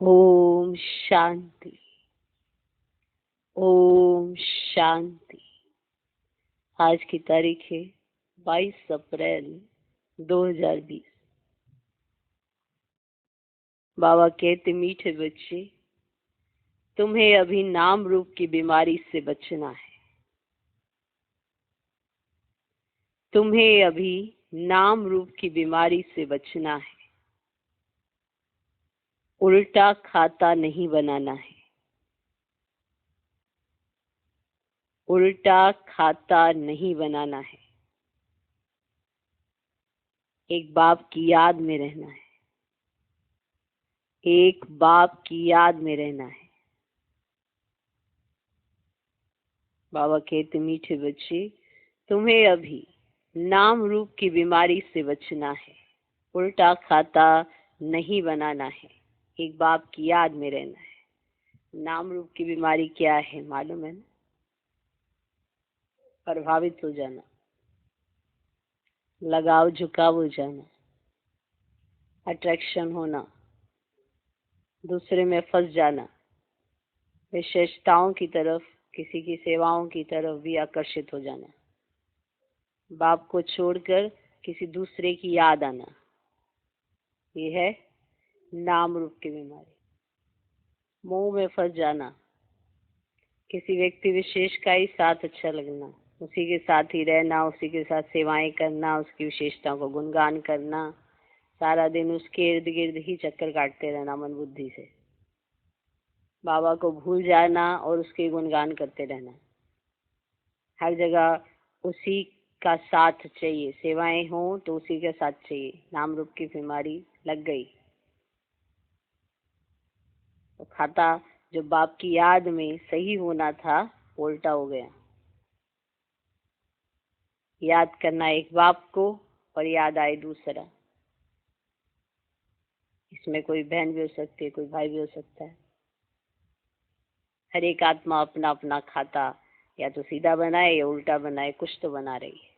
ओम शांति। ओम शांति। आज की तारीख है 22 अप्रैल 2020। बाबा कहते, मीठे बच्चे, तुम्हें अभी नाम रूप की बीमारी से बचना है। तुम्हें अभी नाम रूप की बीमारी से बचना है। उल्टा खाता नहीं बनाना है। उल्टा खाता नहीं बनाना है। एक बाप की याद में रहना है। एक बाप की याद में रहना है। बाबा कहते, मीठे बच्चे, तुम्हें अभी नाम रूप की बीमारी से बचना है। उल्टा खाता नहीं बनाना है। एक बाप की याद में रहना है। नाम रूप की बीमारी क्या है मालूम है ना? प्रभावित हो जाना, लगाव झुकाव हो जाना, अट्रैक्शन होना, दूसरे में फंस जाना, विशेषताओं की तरफ, किसी की सेवाओं की तरफ भी आकर्षित हो जाना, बाप को छोड़कर किसी दूसरे की याद आना, ये है नाम रूप की बीमारी। मोह में फंस जाना, किसी व्यक्ति विशेष का ही साथ अच्छा लगना, उसी के साथ ही रहना, उसी के साथ सेवाएं करना, उसकी विशेषताओं को गुणगान करना, सारा दिन उसके इर्द गिर्द ही चक्कर काटते रहना मन बुद्धि से, बाबा को भूल जाना और उसके गुणगान करते रहना, हर जगह उसी का साथ चाहिए, सेवाएं हो तो उसी के साथ चाहिए। नाम रूप की बीमारी लग गई तो खाता जो बाप की याद में सही होना था वो उल्टा हो गया। याद करना एक बाप को और याद आए दूसरा। इसमें कोई बहन भी हो सकती है, कोई भाई भी हो सकता है। हर एक आत्मा अपना अपना खाता या तो सीधा बनाए या उल्टा बनाए, कुछ तो बना रही है।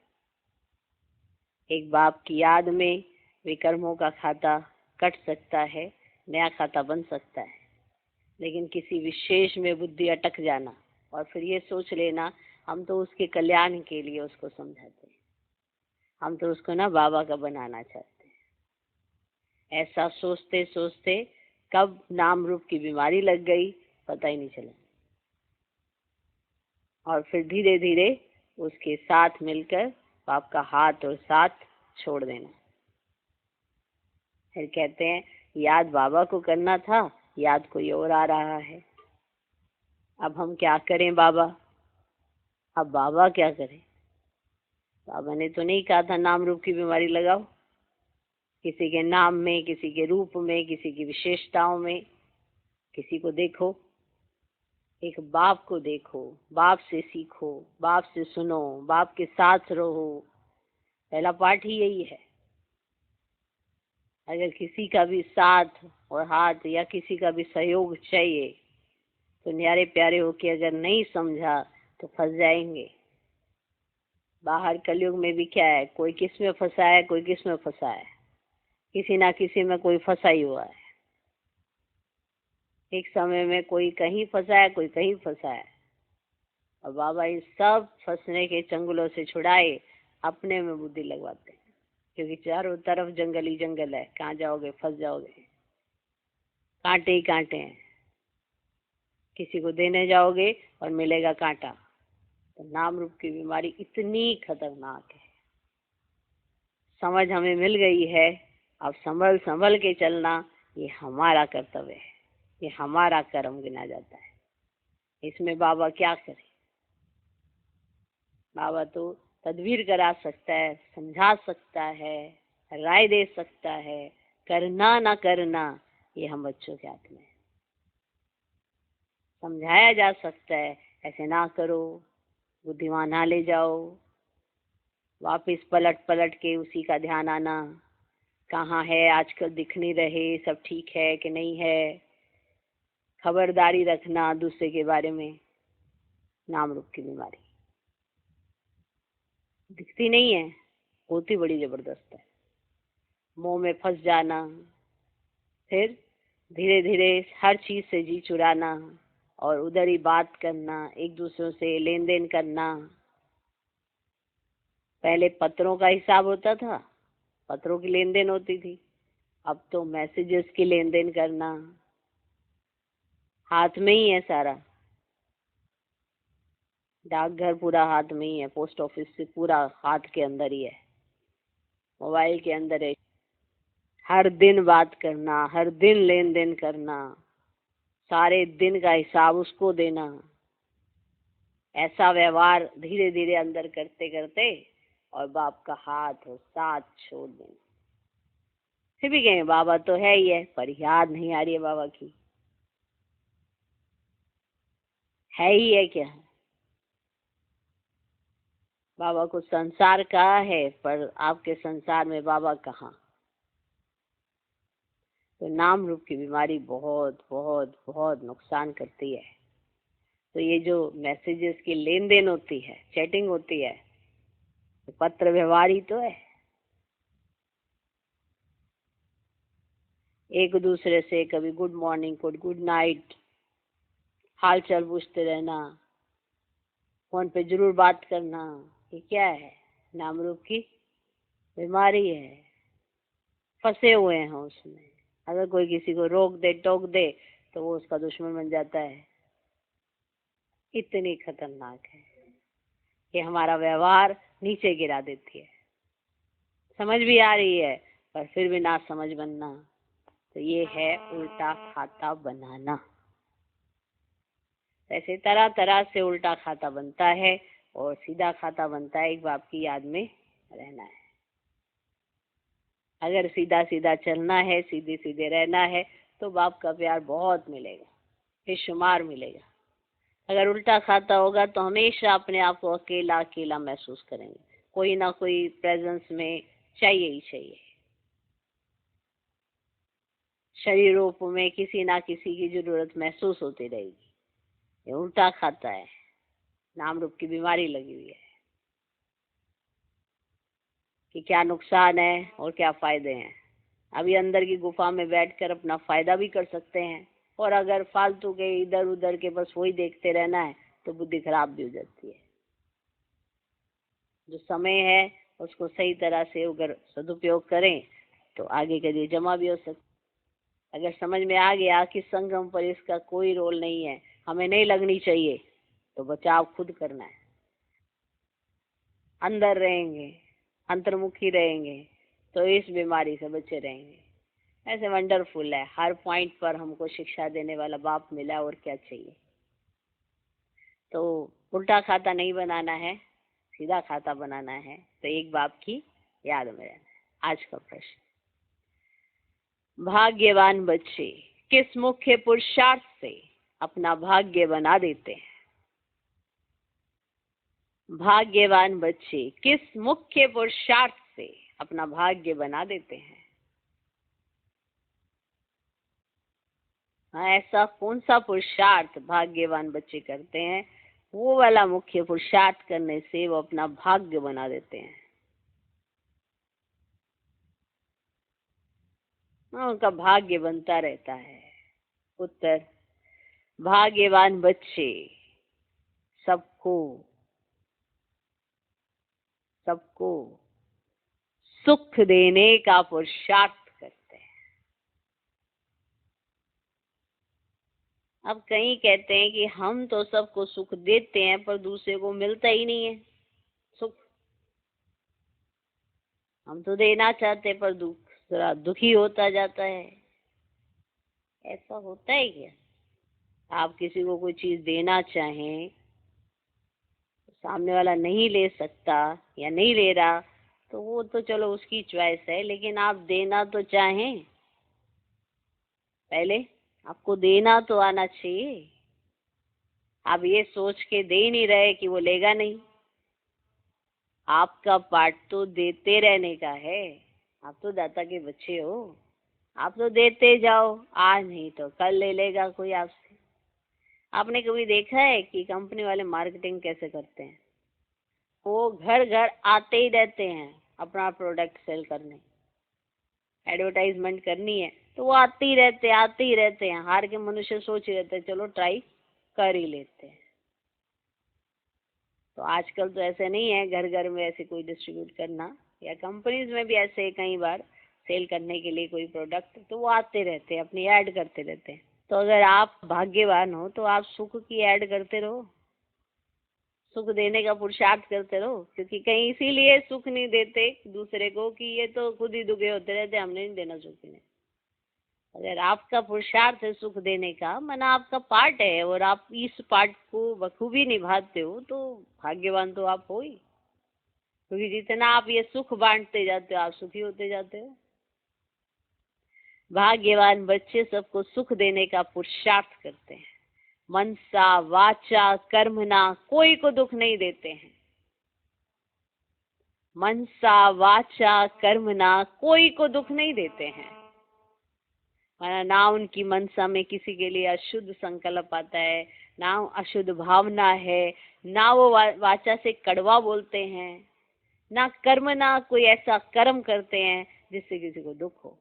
एक बाप की याद में विकर्मों का खाता कट सकता है, नया खाता बन सकता है, लेकिन किसी विशेष में बुद्धि अटक जाना और फिर ये सोच लेना हम तो उसके कल्याण के लिए उसको समझाते हैं, हम तो उसको ना बाबा का बनाना चाहते हैं। ऐसा सोचते सोचते कब नाम रूप की बीमारी लग गई पता ही नहीं चला, और फिर धीरे धीरे उसके साथ मिलकर बाप का हाथ और साथ छोड़ देना। फिर कहते हैं, याद बाबा को करना था, याद कोई और आ रहा है। अब हम क्या करें बाबा? अब बाबा क्या करें? बाबा ने तो नहीं कहा था नाम रूप की बीमारी लगाओ। किसी के नाम में, किसी के रूप में, किसी की विशेषताओं में किसी को देखो, एक बाप को देखो, बाप से सीखो, बाप से सुनो, बाप के साथ रहो। पहला पाठ ही यही है। अगर किसी का भी साथ और हाथ या किसी का भी सहयोग चाहिए तो न्यारे प्यारे होके अगर नहीं समझा तो फंस जाएंगे। बाहर कलयुग में भी क्या है, कोई किस में फंसा है, कोई किस में फंसा है, किसी ना किसी में कोई फंसा ही हुआ है। एक समय में कोई कहीं फंसा है, कोई कहीं फंसा है, और बाबा इस सब फंसने के चंगुलों से छुड़ाए अपने में बुद्धि लगवाते हैं, क्योंकि चारों तरफ जंगल ही जंगल है, कहाँ जाओगे फंस जाओगे, कांटे ही कांटे हैं। किसी को देने जाओगे और मिलेगा कांटा। तो नाम रूप की बीमारी इतनी खतरनाक है। समझ हमें मिल गई है, अब संभल संभल के चलना ये हमारा कर्तव्य है, ये हमारा कर्म गिना जाता है। इसमें बाबा क्या करे? बाबा तो तदबीर करा सकता है, समझा सकता है, राय दे सकता है। करना ना करना ये हम बच्चों के हाथ में है। समझाया जा सकता है, ऐसे ना करो, बुद्धिमान ना ले जाओ, वापिस पलट पलट के उसी का ध्यान आना, कहाँ है आजकल, दिख नहीं रहे, सब ठीक है कि नहीं है, खबरदारी रखना दूसरे के बारे में। नाम रूप की बीमारी दिखती नहीं है, होती बड़ी जबरदस्त है। मोह में फंस जाना, फिर धीरे धीरे हर चीज से जी चुराना और उधर ही बात करना, एक दूसरों से लेन देन करना। पहले पत्रों का हिसाब होता था, पत्रों की लेन देन होती थी, अब तो मैसेजेस की लेन देन करना, हाथ में ही है सारा। डाकघर पूरा हाथ में ही है, पोस्ट ऑफिस से पूरा हाथ के अंदर ही है, मोबाइल के अंदर है। हर दिन बात करना, हर दिन लेन देन करना, सारे दिन का हिसाब उसको देना। ऐसा व्यवहार धीरे धीरे अंदर करते करते और बाप का हाथ और साथ छोड़ देना। फिर भी कहें बाबा तो है ही है, पर याद नहीं आ रही है बाबा की। है ही है क्या? बाबा को संसार का है, पर आपके संसार में बाबा कहाँ? तो नाम रूप की बीमारी बहुत बहुत बहुत नुकसान करती है। तो ये जो मैसेजेस की लेन देन होती है, चैटिंग होती है, तो पत्र व्यवहार ही तो है। एक दूसरे से कभी गुड मॉर्निंग, गुड नाइट, हाल चाल पूछते रहना, फोन पे जरूर बात करना। ये क्या है? नाम रूप की बीमारी है, फंसे हुए हैं उसमें। अगर कोई किसी को रोक दे, टोक दे, तो वो उसका दुश्मन बन जाता है। इतनी खतरनाक है कि हमारा व्यवहार नीचे गिरा देती है। समझ भी आ रही है, पर फिर भी ना समझ बनना। तो ये है उल्टा खाता बनाना। ऐसे तरह तरह से उल्टा खाता बनता है और सीधा खाता बनता है। एक बाप की याद में रहना है। अगर सीधा सीधा चलना है, सीधे सीधे रहना है, तो बाप का प्यार बहुत मिलेगा, बेशुमार मिलेगा। अगर उल्टा खाता होगा तो हमेशा अपने आप को अकेला अकेला महसूस करेंगे। कोई ना कोई प्रेजेंस में चाहिए ही चाहिए। शरीर रूप में किसी ना किसी की जरूरत महसूस होती रहेगी। ये उल्टा खाता है, नाम रूप की बीमारी लगी हुई है कि क्या नुकसान है और क्या फायदे हैं। अभी अंदर की गुफा में बैठकर अपना फायदा भी कर सकते हैं, और अगर फालतू के इधर उधर के बस वही देखते रहना है तो बुद्धि खराब भी हो जाती है। जो समय है उसको सही तरह से अगर सदुपयोग करें तो आगे के लिए जमा भी हो सकता। अगर समझ में आ गया कि संगम पर इसका कोई रोल नहीं है, हमें नहीं लगनी चाहिए, तो बचाव खुद करना है। अंदर रहेंगे, अंतर्मुखी रहेंगे, तो इस बीमारी से बचे रहेंगे। ऐसे वंडरफुल है, हर पॉइंट पर हमको शिक्षा देने वाला बाप मिला, और क्या चाहिए। तो उल्टा खाता नहीं बनाना है, सीधा खाता बनाना है। तो एक बाप की याद में रहना है। आज का प्रश्न, भाग्यवान बच्चे किस मुख्य पुरुषार्थ से अपना भाग्य बना देते हैं? भाग्यवान बच्चे किस मुख्य पुरुषार्थ से अपना भाग्य बना देते हैं? हाँ, ऐसा कौन सा पुरुषार्थ भाग्यवान बच्चे करते हैं? वो वाला मुख्य पुरुषार्थ करने से वो अपना भाग्य बना देते हैं। हाँ, उनका भाग्य बनता रहता है। उत्तर, भाग्यवान बच्चे सबको सबको सुख देने का पुरुषार्थ करते हैं। अब कई कहते हैं कि हम तो सबको सुख देते हैं, पर दूसरे को मिलता ही नहीं है सुख। हम तो देना चाहते पर दूसरा दुखी होता जाता है। ऐसा होता है क्या? आप किसी को कोई चीज देना चाहें, सामने वाला नहीं ले सकता या नहीं ले रहा, तो वो तो चलो उसकी चॉइस है, लेकिन आप देना तो चाहें। पहले आपको देना तो आना चाहिए। आप ये सोच के दे ही नहीं रहे कि वो लेगा नहीं। आपका पार्ट तो देते रहने का है। आप तो दाता के बच्चे हो, आप तो देते जाओ। आज नहीं तो कल ले लेगा कोई आपसे। आपने कभी देखा है कि कंपनी वाले मार्केटिंग कैसे करते हैं? वो घर घर आते ही रहते हैं अपना प्रोडक्ट सेल करने। एडवर्टाइजमेंट करनी है तो वो आते ही रहते हैं। हार के मनुष्य सोच ही रहते हैं चलो ट्राई कर ही लेते हैं। तो आजकल तो ऐसे नहीं है घर घर में ऐसे कोई डिस्ट्रीब्यूट करना, या कंपनीज में भी ऐसे कई बार सेल करने के लिए कोई प्रोडक्ट, तो वो आते रहते हैं, अपनी ऐड करते रहते हैं। तो अगर आप भाग्यवान हो तो आप सुख की ऐड करते रहो, सुख देने का पुरुषार्थ करते रहो, क्योंकि कहीं इसीलिए सुख नहीं देते दूसरे को कि ये तो खुद ही दुखे होते रहते, हमने नहीं देना सुख इन्हें। अगर आपका पुरुषार्थ है सुख देने का, माना आपका पार्ट है और आप इस पार्ट को बखूबी निभाते हो, तो भाग्यवान तो आप हो ही, क्योंकि जितना आप ये सुख बांटते जाते हो आप सुखी होते जाते हो। भाग्यवान बच्चे सबको सुख देने का पुरुषार्थ करते हैं, मनसा वाचा कर्मणा कोई को दुख नहीं देते हैं। मनसा वाचा कर्मणा कोई को दुख नहीं देते हैं। ना उनकी मनसा में किसी के लिए अशुद्ध संकल्प आता है, ना अशुद्ध भावना है, ना वो वाचा से कड़वा बोलते हैं, ना कर्मणा कोई ऐसा कर्म करते हैं जिससे किसी को दुख हो।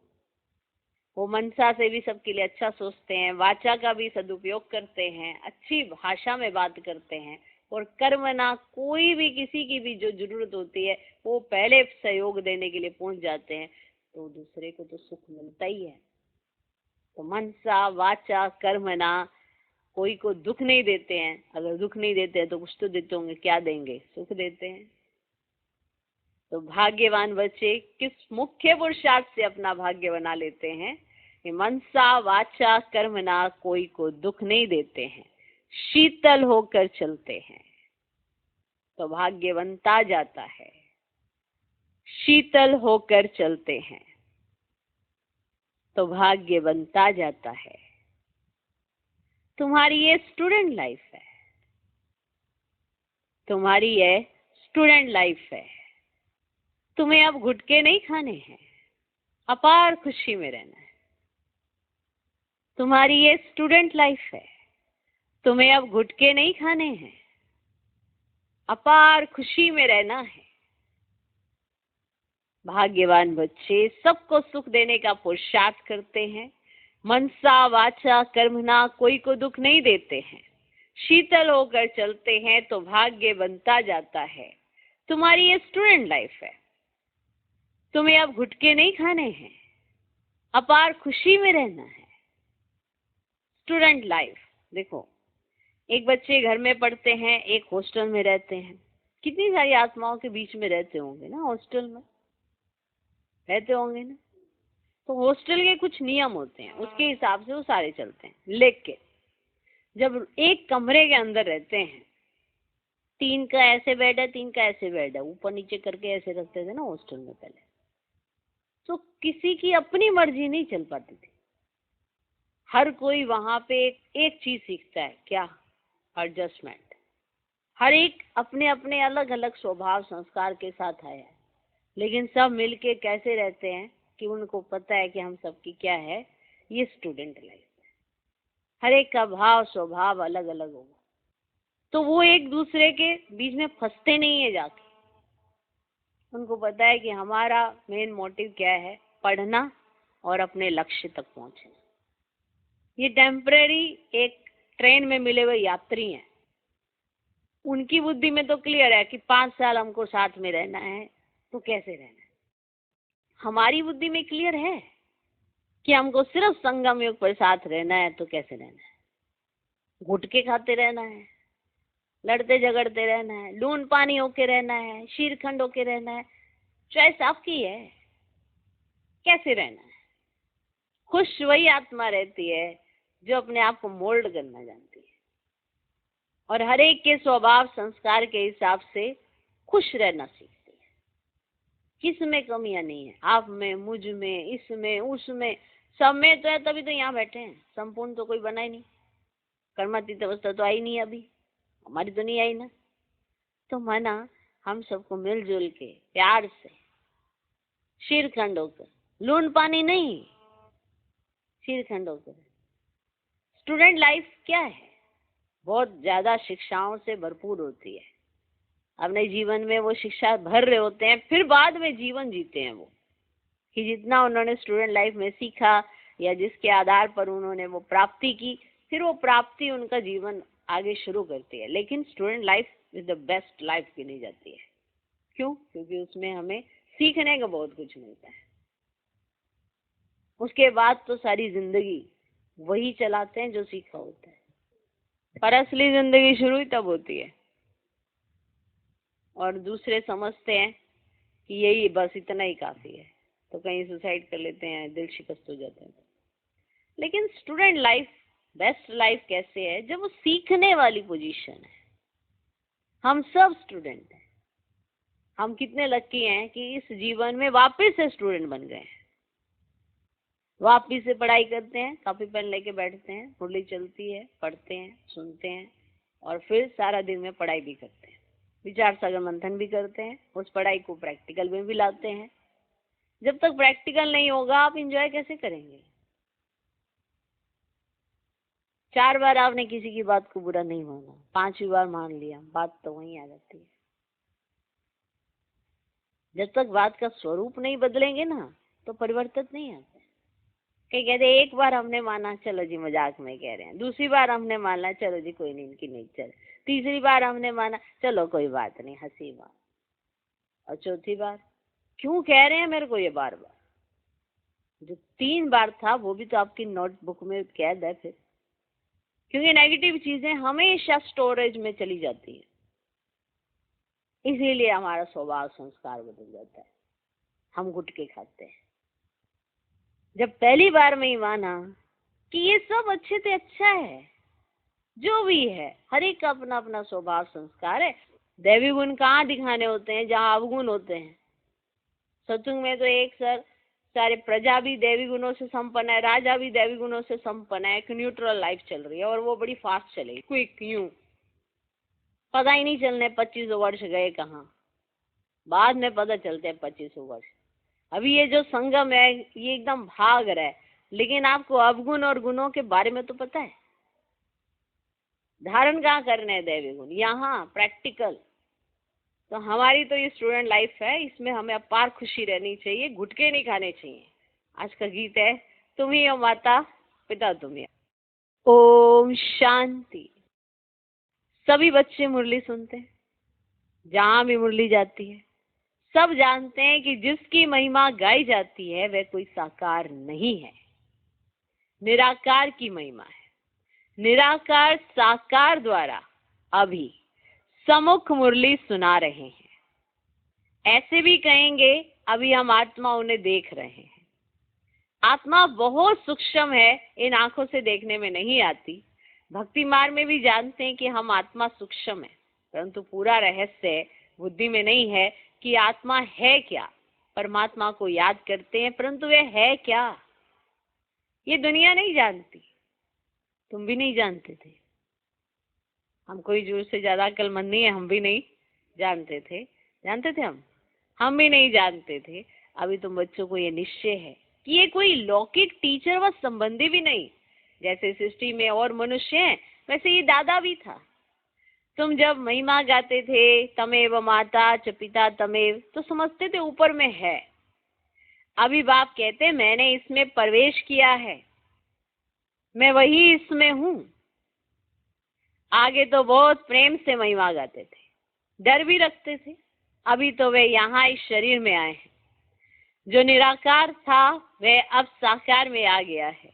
वो मनसा से भी सबके लिए अच्छा सोचते हैं, वाचा का भी सदुपयोग करते हैं, अच्छी भाषा में बात करते हैं, और कर्मणा कोई भी किसी की भी जो जरूरत होती है वो पहले सहयोग देने के लिए पहुंच जाते हैं, तो दूसरे को तो सुख मिलता ही है। तो मनसा वाचा कर्मणा कोई को दुख नहीं देते हैं। अगर दुख नहीं देते हैं तो कुछ तो देते होंगे, क्या देंगे? सुख देते हैं। तो भाग्यवान बच्चे किस मुख्य पुरुषार्थ से अपना भाग्य बना लेते हैं कि मनसा वाचा कर्मणा कोई को दुख नहीं देते हैं, शीतल होकर चलते हैं, तो भाग्य बनता जाता है। शीतल होकर चलते हैं तो भाग्य बनता जाता है। तुम्हारी ये स्टूडेंट लाइफ है, तुम्हारी ये स्टूडेंट लाइफ है। तुम्हें अब गुटके नहीं खाने हैं, अपार खुशी में रहना है। तुम्हारी ये स्टूडेंट लाइफ है, तुम्हें अब गुटके नहीं खाने हैं, अपार खुशी में रहना है। भाग्यवान बच्चे सबको सुख देने का पुरुषार्थ करते हैं, मनसा वाचा कर्मणा कोई को दुख नहीं देते हैं, शीतल होकर चलते हैं तो भाग्य बनता जाता है। तुम्हारी ये स्टूडेंट लाइफ है, तुम्हें अब गुटके नहीं खाने हैं, अपार खुशी में रहना है। स्टूडेंट लाइफ देखो, एक बच्चे घर में पढ़ते हैं, एक हॉस्टल में रहते हैं। कितनी सारी आत्माओं के बीच में रहते होंगे ना, हॉस्टल में रहते होंगे ना। तो हॉस्टल के कुछ नियम होते हैं, उसके हिसाब से वो सारे चलते हैं। लेकिन जब एक कमरे के अंदर रहते हैं, 3 का ऐसे बेड है, 3 का ऐसे बेड है, ऊपर नीचे करके ऐसे रखते थे ना हॉस्टल में पहले, तो किसी की अपनी मर्जी नहीं चल पाती थी। हर कोई वहां पे एक चीज सीखता है, क्या? एडजस्टमेंट। हर एक अपने अपने अलग अलग स्वभाव संस्कार के साथ आया है, लेकिन सब मिलके कैसे रहते हैं कि उनको पता है कि हम सबकी क्या है, ये स्टूडेंट लाइफ है। हर एक का भाव स्वभाव अलग अलग होगा, तो वो एक दूसरे के बीच में फंसते नहीं है जाके। उनको पता है कि हमारा मेन मोटिव क्या है, पढ़ना और अपने लक्ष्य तक पहुंचना। ये टेम्परेरी एक ट्रेन में मिले हुए यात्री हैं, उनकी बुद्धि में तो क्लियर है कि 5 साल हमको साथ में रहना है, तो कैसे रहना है। हमारी बुद्धि में क्लियर है कि हमको सिर्फ संगम युग पर साथ रहना है, तो कैसे रहना है? गुटके खाते रहना है, लड़ते झगड़ते रहना है, लून पानी होके रहना है, शीरखंड होके रहना है, चॉइस आपकी है, कैसे रहना है। खुश वही आत्मा रहती है जो अपने आप को मोल्ड करना जानती है और हर एक के स्वभाव संस्कार के हिसाब से खुश रहना सीखती है। किस में कमियां नहीं है, आप में, मुझ में, इसमें, उसमें, सब में तो है, तभी तो यहाँ बैठे हैं। संपूर्ण तो कोई बना ही नहीं, कर्मातीत अवस्था तो आई नहीं, अभी हमारी तो नहीं आई ना। तो माना हम सबको मिलजुल के प्यार से शीरखंड होकर, लून पानी नहीं, शीरखंड होकर। स्टूडेंट लाइफ क्या है? बहुत ज्यादा शिक्षाओं से भरपूर होती है। अपने जीवन में वो शिक्षा भर रहे होते हैं, फिर बाद में जीवन जीते हैं वो, कि जितना उन्होंने स्टूडेंट लाइफ में सीखा, या जिसके आधार पर उन्होंने वो प्राप्ति की, फिर वो प्राप्ति उनका जीवन आगे शुरू करती है। लेकिन student life is the best life गिनी जाती है। क्यों? क्योंकि उसमें हमें सीखने का बहुत कुछ मिलता है। उसके बाद तो सारी जिंदगी वही चलाते हैं जो सीखा होता है, पर असली जिंदगी शुरू ही तब होती है। और दूसरे समझते हैं कि यही बस इतना ही काफी है, तो कहीं सुसाइड कर लेते हैं, दिल शिकस्त हो जाता है। लेकिन स्टूडेंट लाइफ बेस्ट लाइफ कैसे है? जब वो सीखने वाली पोजीशन है। हम सब स्टूडेंट हैं। हम कितने लकी हैं कि इस जीवन में वापस से स्टूडेंट बन गए हैं। वापस से पढ़ाई करते हैं, कॉपी पेन लेके बैठते हैं, मुरली चलती है, पढ़ते हैं, सुनते हैं, और फिर सारा दिन में पढ़ाई भी करते हैं, विचार सागर मंथन भी करते हैं, उस पढ़ाई को प्रैक्टिकल में भी लाते हैं। जब तक प्रैक्टिकल नहीं होगा आप एंजॉय कैसे करेंगे? 4 बार आपने किसी की बात को बुरा नहीं माना, 5वीं बार मान लिया, बात तो वहीं आ जाती है। जब तक बात का स्वरूप नहीं बदलेंगे ना, तो परिवर्तन नहीं आता। कहीं कहते एक बार हमने माना, चलो जी मजाक में कह रहे हैं, दूसरी बार हमने माना, चलो जी कोई नहीं, इनकी नहीं चल, तीसरी बार हमने माना, चलो कोई बात नहीं, हंसी बात, और चौथी बार क्यों कह रहे हैं मेरे को ये बार बार? जो 3 बार था वो भी तो आपकी नोटबुक में कैद है फिर, क्योंकि नेगेटिव चीजें हमेशा स्टोरेज में चली जाती है। इसीलिए हमारा स्वभाव संस्कार बदल जाता है, हम गुटके खाते हैं। जब पहली बार में ही माना कि ये सब अच्छे से अच्छा है, जो भी है, हर एक का अपना अपना स्वभाव संस्कार है। दैवी गुण कहाँ दिखाने होते हैं? जहाँ अवगुण होते हैं। सत्संग में तो एक सारे प्रजा भी दैवी गुणों से संपन्न है, राजा भी दैवी गुणों से संपन्न है, एक न्यूट्रल लाइफ चल रही है, और वो बड़ी फास्ट चलेगी, क्विक, यूं पता ही नहीं चलने 25 वर्ष गए कहाँ, बाद में पता चलते हैं 25 वर्ष। अभी ये जो संगम है ये एकदम भाग रहा है, लेकिन आपको अवगुण और गुणों के बारे में तो पता है। धारण कहाँ करने हैं दैवी गुण? यहाँ प्रैक्टिकल। तो हमारी तो ये स्टूडेंट लाइफ है, इसमें हमें अपार खुशी रहनी चाहिए, गुटके नहीं खाने चाहिए। आज का गीत है, तुम ही हो माता पिता तुम ही। ओम शांति। सभी बच्चे मुरली सुनते हैं, जहां भी मुरली जाती है सब जानते हैं कि जिसकी महिमा गाई जाती है वह कोई साकार नहीं है, निराकार की महिमा है। निराकार साकार द्वारा अभी सम्मुख मुरली सुना रहे हैं। ऐसे भी कहेंगे अभी हम आत्मा उन्हें देख रहे हैं। आत्मा बहुत सूक्ष्म है, इन आंखों से देखने में नहीं आती। भक्ति मार्ग में भी जानते हैं कि हम आत्मा सूक्ष्म है, परंतु पूरा रहस्य बुद्धि में नहीं है कि आत्मा है क्या। परमात्मा को याद करते हैं, परंतु वह है क्या ये दुनिया नहीं जानती। तुम भी नहीं जानते थे, हम कोई जोर से ज्यादा अक्लमंद नहीं है, हम भी नहीं जानते थे। जानते थे हम भी नहीं जानते थे। अभी तुम बच्चों को ये निश्चय है कि ये कोई लौकिक टीचर व संबंधी भी नहीं। जैसे सृष्टि में और मनुष्य हैं, वैसे ये दादा भी था। तुम जब महिमा गाते थे, तमेव माता च पिता तमेव, तो समझते थे ऊपर में है। अभी बाप कहते मैंने इसमें प्रवेश किया है, मैं वही इसमें हूँ। आगे तो बहुत प्रेम से महिमा गाते थे, डर भी रखते थे। अभी तो वे यहाँ इस शरीर में आए हैं। जो निराकार था वह अब साकार में आ गया है।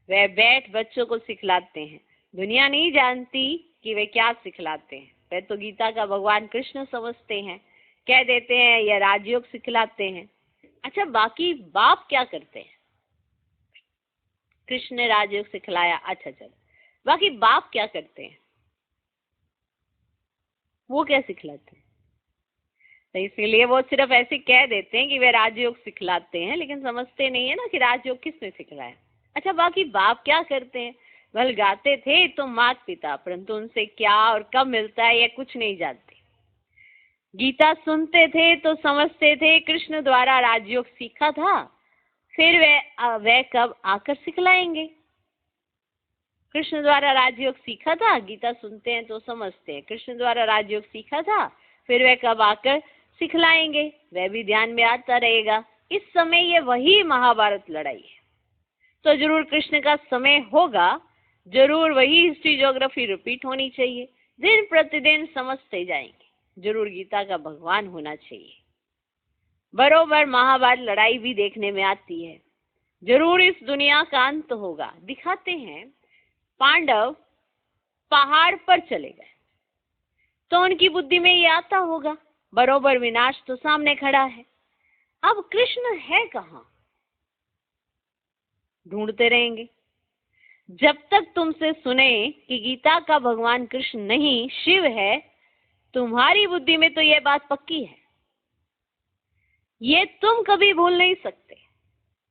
वह बैठ बच्चों को सिखलाते हैं। दुनिया नहीं जानती कि वे क्या सिखलाते हैं। वे तो गीता का भगवान कृष्ण समझते हैं, कह देते हैं यह राजयोग सिखलाते हैं। अच्छा, बाकी बाप क्या करते हैं? कृष्ण ने राजयोग सिखलाया, अच्छा चलो, बाकी बाप क्या करते हैं? वो क्या सिखलाते हैं? तो इसीलिए वो सिर्फ ऐसे कह देते हैं कि वे राजयोग सिखलाते हैं, लेकिन समझते नहीं है ना कि राजयोग किसने सिखलाया। अच्छा, बाकी बाप क्या करते हैं? वह गाते थे तो माता पिता, परंतु उनसे क्या और कब मिलता है यह कुछ नहीं जानते। गीता सुनते थे तो समझते थे कृष्ण द्वारा राजयोग सीखा था, फिर वे कब आकर सिखलाएंगे। कृष्ण द्वारा राजयोग सीखा था, गीता सुनते हैं तो समझते हैं कृष्ण द्वारा राजयोग सीखा था, फिर वे कब आकर सिखलाएंगे। वह भी ध्यान में आता रहेगा। इस समय ये वही महाभारत लड़ाई है। तो जरूर कृष्ण का समय होगा, जरूर वही हिस्ट्री ज्योग्राफी रिपीट होनी चाहिए, दिन प्रतिदिन समझते जाएंगे, जरूर गीता का भगवान होना चाहिए। बरोबर महाभारत लड़ाई भी देखने में आती है, जरूर इस दुनिया का अंत होगा। दिखाते हैं पांडव पहाड़ पर चले गए तो उनकी बुद्धि में ये आता होगा, बरोबर विनाश तो सामने खड़ा है, अब कृष्ण है कहाँ? ढूंढते रहेंगे जब तक तुमसे सुने कि गीता का भगवान कृष्ण नहीं शिव है। तुम्हारी बुद्धि में तो ये बात पक्की है, ये तुम कभी भूल नहीं सकते।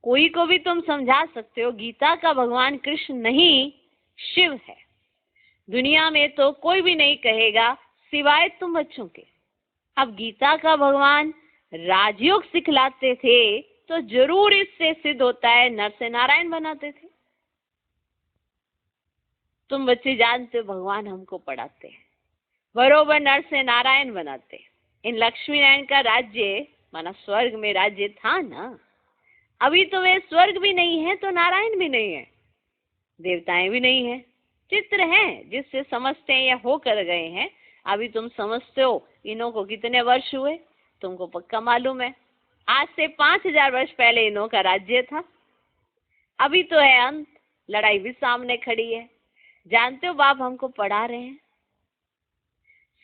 कोई को भी तुम समझा सकते हो गीता का भगवान कृष्ण नहीं शिव है। दुनिया में तो कोई भी नहीं कहेगा सिवाय तुम बच्चों के। अब गीता का भगवान राजयोग सिखलाते थे तो जरूर इससे सिद्ध होता है नर से नारायण बनाते थे। तुम बच्चे जानते हो भगवान हमको पढ़ाते हैं, बरोबर नर से नारायण बनाते। इन लक्ष्मी नारायण का राज्य माना स्वर्ग में राज्य था ना, अभी तो वे स्वर्ग भी नहीं है तो नारायण भी नहीं है, देवताएं भी नहीं है, चित्र हैं जिससे समझते हैं या हो कर गए हैं। अभी तुम समझते हो इन्हों को कितने वर्ष हुए, तुमको पक्का मालूम है आज से 5000 वर्ष पहले इन्हों का राज्य था। अभी तो है अंत, लड़ाई भी सामने खड़ी है। जानते हो बाप हमको पढ़ा रहे हैं,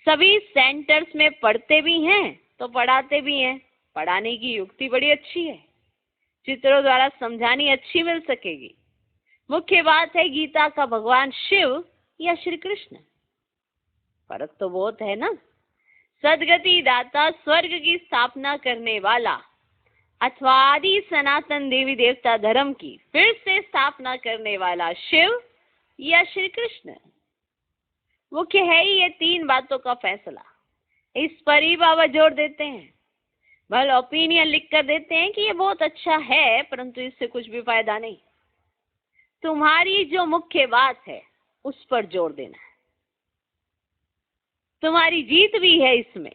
सभी सेंटर्स में पढ़ते भी हैं तो पढ़ाते भी हैं। पढ़ाने की युक्ति बड़ी अच्छी है, चित्रों द्वारा समझानी अच्छी मिल सकेगी। मुख्य बात है गीता का भगवान शिव या श्री कृष्ण, फर्क तो बहुत है ना। सदगति दाता, स्वर्ग की स्थापना करने वाला अथवा आदि सनातन देवी देवता धर्म की फिर से स्थापना करने वाला शिव या श्री कृष्ण। मुख्य है ही ये तीन बातों का फैसला, इस पर ही बाबा जोर देते हैं। भले ओपिनियन लिख कर देते हैं कि ये बहुत अच्छा है, परंतु इससे कुछ भी फायदा नहीं। तुम्हारी जो मुख्य बात है उस पर जोर देना है, तुम्हारी जीत भी है इसमें।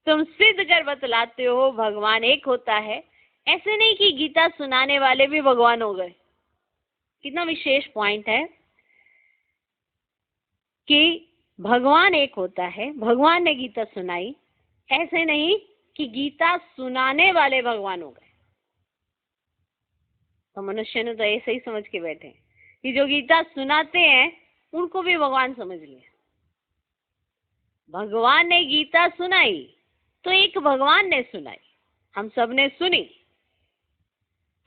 तुम सिद्ध कर बतलाते हो भगवान एक होता है, ऐसे नहीं कि गीता सुनाने वाले भी भगवान हो गए। कितना विशेष पॉइंट है कि भगवान एक होता है, भगवान ने गीता सुनाई, ऐसे नहीं कि गीता सुनाने वाले भगवान हो गए। तो मनुष्य ने तो ऐसे ही समझ के बैठे कि जो गीता सुनाते हैं उनको भी भगवान समझ लिया। भगवान ने गीता सुनाई तो एक भगवान ने सुनाई, हम सब ने सुनी।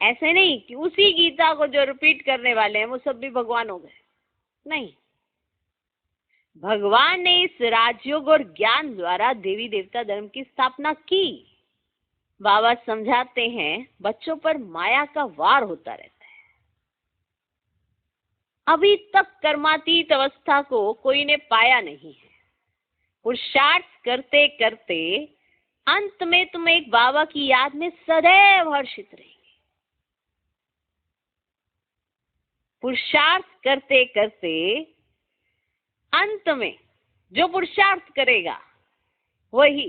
ऐसे नहीं कि उसी गीता को जो रिपीट करने वाले हैं वो सब भी भगवान हो गए, नहीं। भगवान ने इस राजयोग और ज्ञान द्वारा देवी देवता धर्म की स्थापना की। बाबा समझाते हैं बच्चों पर माया का वार होता रहता है। अभी तक कर्मातीत अवस्था को कोई ने पाया नहीं है। पुरुषार्थ करते करते अंत में तुम एक बाबा की याद में सदैव हर्षित रहेंगे। पुरुषार्थ करते करते अंत में जो पुरुषार्थ करेगा वही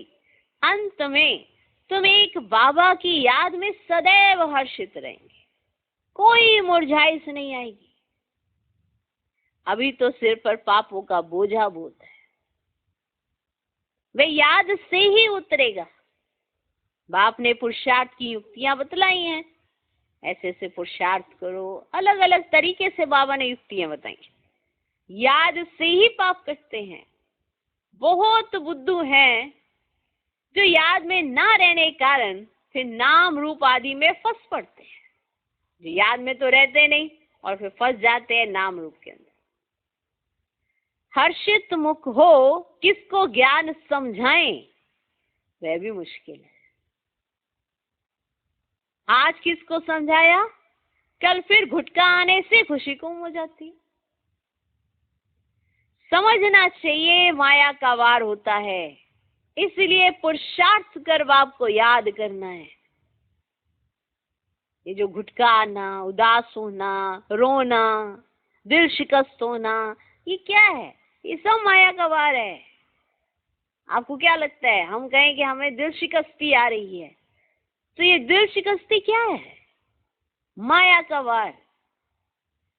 अंत में तुम एक बाबा की याद में सदैव हर्षित रहेंगे, कोई मुरझाइश नहीं आएगी। अभी तो सिर पर पापों का बोझा बहुत है, वे याद से ही उतरेगा। बाप ने पुरुषार्थ की युक्तियां बतलाई हैं, ऐसे ऐसे पुरुषार्थ करो, अलग अलग तरीके से बाबा ने युक्तियां बताई। याद से ही पाप कटते हैं। बहुत बुद्धू हैं जो याद में ना रहने के कारण फिर नाम रूप आदि में फंस पड़ते हैं, जो याद में तो रहते नहीं और फिर फंस जाते हैं नाम रूप के अंदर। हर्षित मुख हो किसको ज्ञान समझाएं, वह भी मुश्किल है। आज किसको समझाया, कल फिर घुटका आने से खुशी गुम हो जाती। समझना चाहिए माया का वार होता है, इसलिए पुरुषार्थ कर बाप को याद करना है। ये जो घुटका आना, उदास होना, रोना, दिल शिकस्त होना, ये क्या है? ये सब माया का वार है। आपको क्या लगता है हम कहें कि हमें दिल शिकस्ती आ रही है, तो ये दिल शिकस्ती क्या है? माया का वार।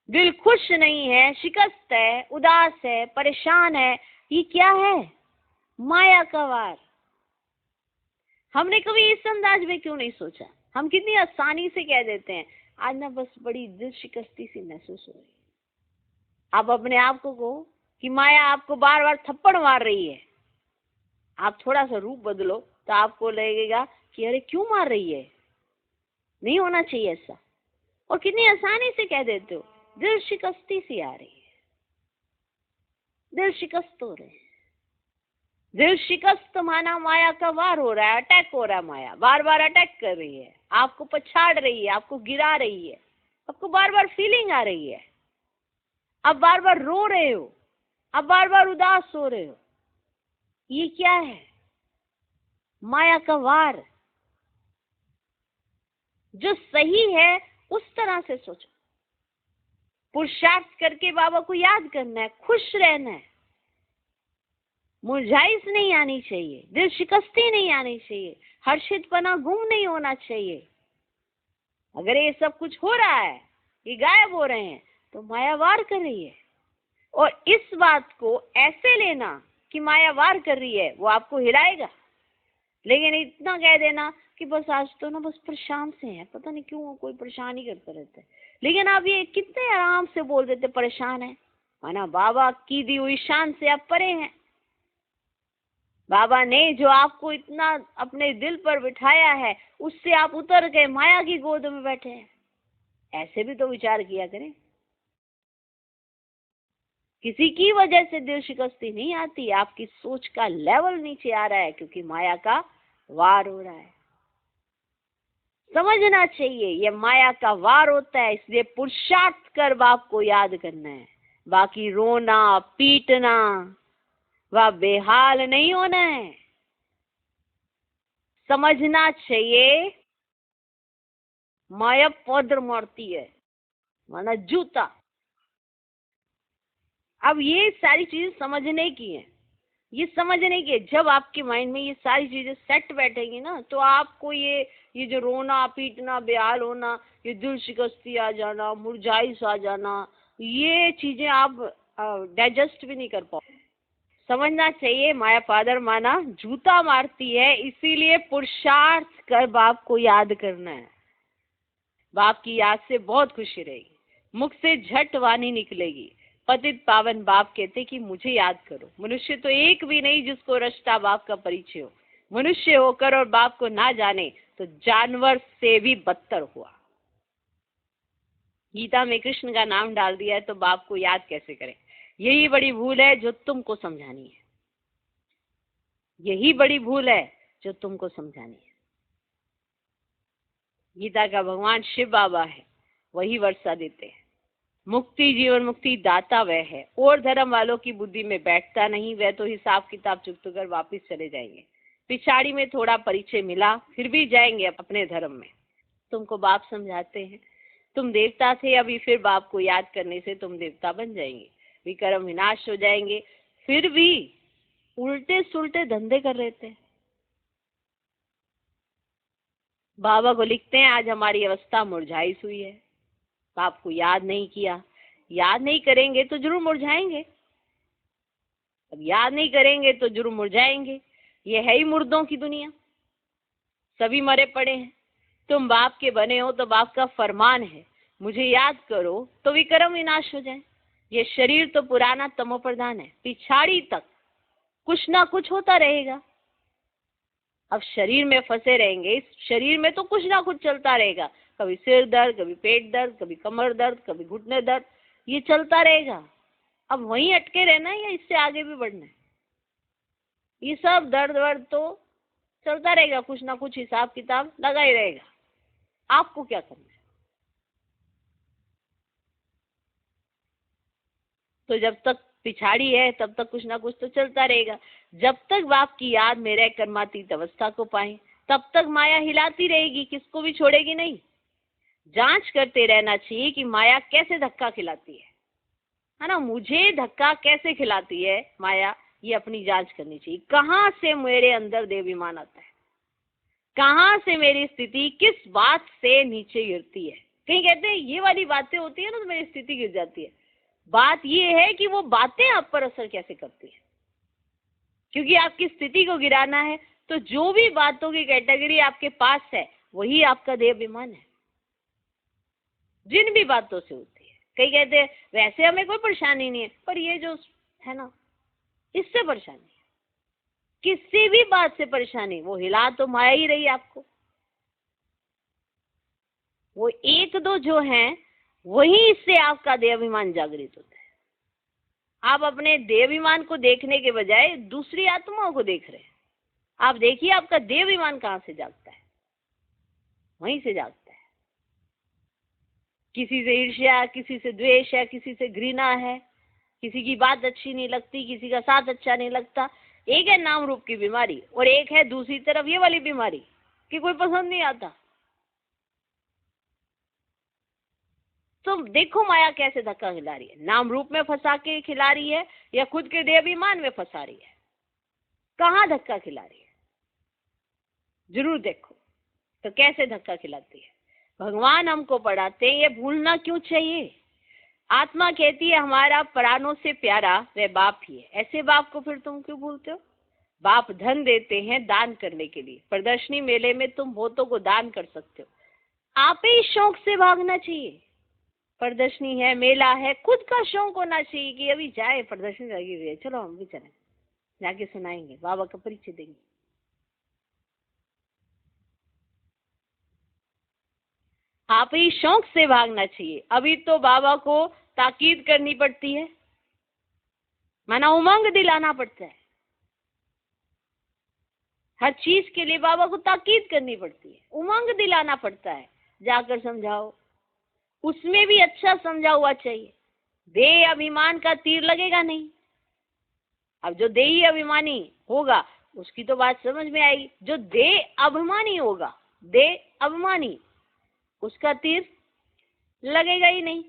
दिल खुश नहीं है, शिकस्त है, उदास है, परेशान है, ये क्या है? माया का वार। हमने कभी इस अंदाज में क्यों नहीं सोचा? हम कितनी आसानी से कह देते हैं आज ना बस बड़ी दिल शिकस्ती सी महसूस हो रही है। आप अपने आप को कहो कि माया आपको बार बार थप्पड़ मार रही है, आप थोड़ा सा रूप बदलो तो आपको लगेगा कि अरे क्यों मार रही है, नहीं होना चाहिए ऐसा। और कितनी आसानी से कह देते हो दिल शिकस्ती सी आ रही है, दिल शिकस्त हो रहे हैं। दिल शिकस्त माना माया का वार हो रहा है, अटैक हो रहा है। माया बार बार अटैक कर रही है, आपको पछाड़ रही है, आपको गिरा रही है, आपको बार बार फीलिंग आ रही है, आप बार बार रो रहे हो, आप बार बार उदास हो रहे हो। ये क्या है? माया का वार। जो सही है उस तरह से सोचो। पुरुषार्थ करके बाबा को याद करना है, खुश रहना है, मुरझाइश नहीं आनी चाहिए, दिल शिकस्ती नहीं आनी चाहिए, हर्षितपना गुम नहीं होना चाहिए। अगर ये सब कुछ हो रहा है, ये गायब हो रहे हैं, तो माया वार कर रही है। और इस बात को ऐसे लेना कि माया वार कर रही है, वो आपको हिलाएगा। लेकिन इतना कह देना कि बस आज तो ना बस परेशान से हैं, पता नहीं क्यों कोई परेशान ही करता रहता है। लेकिन आप ये कितने आराम से बोल देते परेशान है, माना बाबा की दी हुई शान से आप परे हैं। बाबा ने जो आपको इतना अपने दिल पर बिठाया है, उससे आप उतर गए, माया की गोद में बैठे हैं। ऐसे भी तो विचार किया करें। किसी की वजह से दिल शिकस्ती नहीं आती, आपकी सोच का लेवल नीचे आ रहा है क्योंकि माया का वार हो रहा है। समझना चाहिए ये माया का वार होता है, इसलिए पुरुषार्थ कर बाप को याद करना है। बाकी रोना पीटना वह बेहाल नहीं होना है। समझना चाहिए माया पौधर मारती है, माना जूता। अब ये सारी चीजें समझने की है, ये समझने की है। जब आपके माइंड में ये सारी चीजें सेट बैठेगी ना, तो आपको ये जो रोना पीटना बेहाल होना, ये दिल शिकस्ती आ जाना, मुरझाइश आ जाना, ये चीजें आप डाइजेस्ट भी नहीं कर पाओ। समझना चाहिए माया फादर माना जूता मारती है, इसीलिए पुरुषार्थ कर बाप को याद करना है। बाप की याद से बहुत खुशी रहेगी, मुख से झट वाणी निकलेगी। पतित पावन बाप कहते कि मुझे याद करो। मनुष्य तो एक भी नहीं जिसको रष्टा बाप का परिचय हो। मनुष्य होकर और बाप को ना जाने तो जानवर से भी बदतर हुआ। गीता में कृष्ण का नाम डाल दिया है तो बाप को याद कैसे करें? यही बड़ी भूल है जो तुमको समझानी है, यही बड़ी भूल है जो तुमको समझानी है। गीता का भगवान शिव बाबा है, वही वर्षा देते हैं। मुक्ति जीवन मुक्ति दाता वह है, और धर्म वालों की बुद्धि में बैठता नहीं, वह तो हिसाब किताब चुकता कर वापिस चले जाएंगे। पिछाड़ी में थोड़ा परिचय मिला, फिर भी जाएंगे अपने धर्म में। तुमको बाप समझाते हैं, तुम देवता थे, अभी फिर बाप को याद करने से तुम देवता बन जाएंगे, विकर्म विनाश हो जाएंगे। फिर भी उल्टे सुलटे धंधे कर रहे थे। बाबा को लिखते हैं आज हमारी अवस्था मुरझाइश हुई है, बाप को याद नहीं किया। याद नहीं करेंगे तो जरूर मुरझाएंगे, अब याद नहीं करेंगे तो जरूर मुरझाएंगे। ये है ही मुर्दों की दुनिया, सभी मरे पड़े हैं। तुम बाप के बने हो तो बाप का फरमान है मुझे याद करो तो विक्रम विनाश हो जाए। ये शरीर तो पुराना तमो प्रधान है, पिछाड़ी तक कुछ ना कुछ होता रहेगा। अब शरीर में फंसे रहेंगे, इस शरीर में तो कुछ ना कुछ चलता रहेगा। कभी सिर दर्द, कभी पेट दर्द, कभी कमर दर्द, कभी घुटने दर्द, ये चलता रहेगा। अब वहीं अटके रहना है या इससे आगे भी बढ़ना है? ये सब दर्द वर्द तो चलता रहेगा, कुछ ना कुछ हिसाब किताब लगा ही रहेगा। आपको क्या करना है? तो जब तक पिछाड़ी है तब तक कुछ ना कुछ तो चलता रहेगा। जब तक बाप की याद में रह कर्मातीत अवस्था को पाए तब तक माया हिलाती रहेगी, किसको भी छोड़ेगी नहीं। जांच करते रहना चाहिए कि माया कैसे धक्का खिलाती है ना, मुझे धक्का कैसे खिलाती है माया, ये अपनी जांच करनी चाहिए। कहाँ से मेरे अंदर देवीमान आता है, कहाँ से मेरी स्थिति किस बात से नीचे गिरती है, कहीं कहते हैं ये वाली बातें होती है ना तो मेरी स्थिति गिर जाती है। बात ये है कि वो बातें आप पर असर कैसे करती है, क्योंकि आपकी स्थिति को गिराना है तो जो भी बातों की कैटेगरी आपके पास है वही आपका देह अभिमान है, जिन भी बातों से होती है। कई कहते हैं वैसे हमें कोई परेशानी नहीं है, पर ये जो है ना इससे परेशानी है, किसी भी बात से परेशानी, वो हिला तो माया ही रही आपको। वो एक दो जो हैं वही से आपका देहाभिमान जागृत होता है। आप अपने देहाभिमान को देखने के बजाय दूसरी आत्माओं को देख रहे हैं। आप देखिए आपका देहाभिमान कहाँ से जागता है, वहीं से जागता है। किसी से ईर्ष्या, किसी से द्वेष है, किसी से घृणा है, किसी की बात अच्छी नहीं लगती, किसी का साथ अच्छा नहीं लगता। एक है नाम रूप की बीमारी और एक है दूसरी तरफ ये वाली बीमारी कि कोई पसंद नहीं आता। तो देखो माया कैसे धक्का खिला रही है, नाम रूप में फंसा के खिला रही है या खुद के देहाभिमान में फंसा रही है, कहाँ धक्का खिला रही है, जरूर देखो। तो कैसे धक्का खिलाती है, भगवान हमको पढ़ाते हैं, ये भूलना क्यों चाहिए। आत्मा कहती है हमारा प्राणों से प्यारा वह बाप ही है, ऐसे बाप को फिर तुम क्यों भूलते हो। बाप धन देते हैं दान करने के लिए, प्रदर्शनी मेले में तुम बहुतों को दान कर सकते हो, आप ही शौक से भागना चाहिए। प्रदर्शनी है, मेला है, खुद का शौक होना चाहिए कि अभी जाए, प्रदर्शनी लगी हुई है, चलो हम भी चलें, जाके सुनाएंगे, बाबा का परिचय देंगे। आप ही शौक से भागना चाहिए। अभी तो बाबा को ताकीद करनी पड़ती है, माना उमंग दिलाना पड़ता है। हर चीज के लिए बाबा को ताकीद करनी पड़ती है, उमंग दिलाना पड़ता है, जाकर समझाओ। उसमें भी अच्छा समझा हुआ चाहिए, देह अभिमान का तीर लगेगा नहीं। अब जो देही अभिमानी होगा उसकी तो बात समझ में आएगी, जो देह अभिमानी होगा, देह अभिमानी, उसका तीर लगेगा ही नहीं।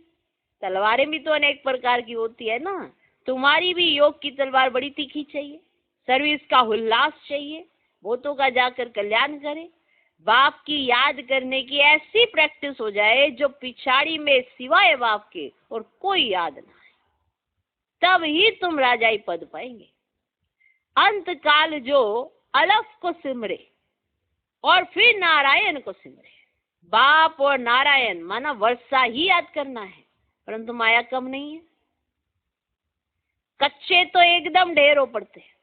तलवारें भी तो अनेक प्रकार की होती है ना, तुम्हारी भी योग की तलवार बड़ी तीखी चाहिए, सर्विस का उल्लास चाहिए, बहुतों का जाकर कल्याण करे। बाप की याद करने की ऐसी प्रैक्टिस हो जाए जो पिछाड़ी में सिवाय बाप के और कोई याद ना आए, तब ही तुम राजाई पद पाएंगे। अंत काल जो अलफ को सिमरे और फिर नारायण को सिमरे। बाप और नारायण माना वर्षा ही याद करना है, परंतु माया कम नहीं है। कच्चे तो एकदम ढेर हो पड़ते हैं।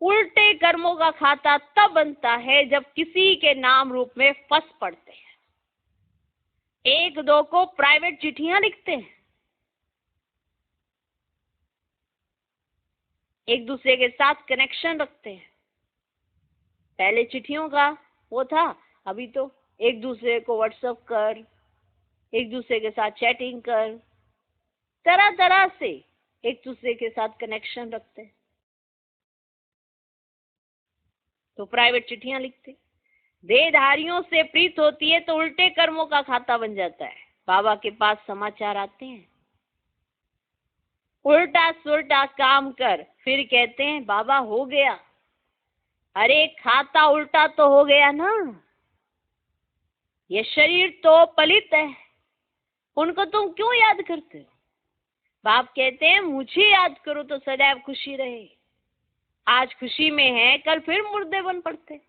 उल्टे कर्मों का खाता तब बनता है जब किसी के नाम रूप में फंस पड़ते हैं। एक दो को प्राइवेट चिट्ठियां लिखते हैं, एक दूसरे के साथ कनेक्शन रखते हैं। पहले चिट्ठियों का वो था, अभी तो एक दूसरे को व्हाट्सएप कर, एक दूसरे के साथ चैटिंग कर, तरह तरह से एक दूसरे के साथ कनेक्शन रखते हैं। तो प्राइवेट चिट्ठियां लिखते। देहधारियों से प्रीत होती है तो उल्टे कर्मों का खाता बन जाता है। बाबा के पास समाचार आते हैं, उल्टा सुल्टा काम कर, फिर कहते हैं बाबा हो गया। अरे खाता उल्टा तो हो गया ना, ये शरीर तो पलित है, उनको तुम क्यों याद करते हो। बाप कहते हैं मुझे याद करो तो सदैव खुशी रहे। आज खुशी में है, कल फिर मुर्दे बन पड़ते,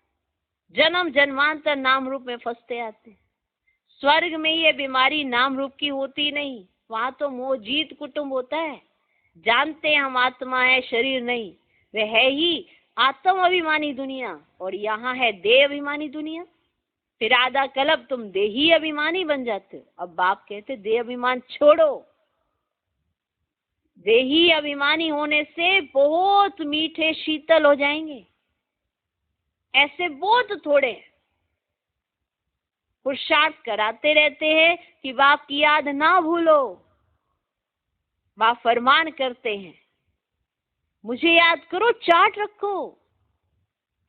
जन्म जन्मांतर नाम रूप में फंसते आते। स्वर्ग में ये बीमारी नाम रूप की होती नहीं, वहां तो मोह जीत कुटुंब होता है। जानते हम आत्मा है, शरीर नहीं, वे है ही आत्म अभिमानी दुनिया, और यहाँ है देह अभिमानी दुनिया। फिर आधा कलब तुम देही अभिमानी बन जाते हो। अब बाप कहते देह अभिमान छोड़ो। देही अभिमानी होने से बहुत मीठे शीतल हो जाएंगे, ऐसे बहुत थोड़े पुरुषार्थ कराते रहते हैं कि बाप की याद ना भूलो। बाप फरमान करते हैं मुझे याद करो, चार्ट रखो,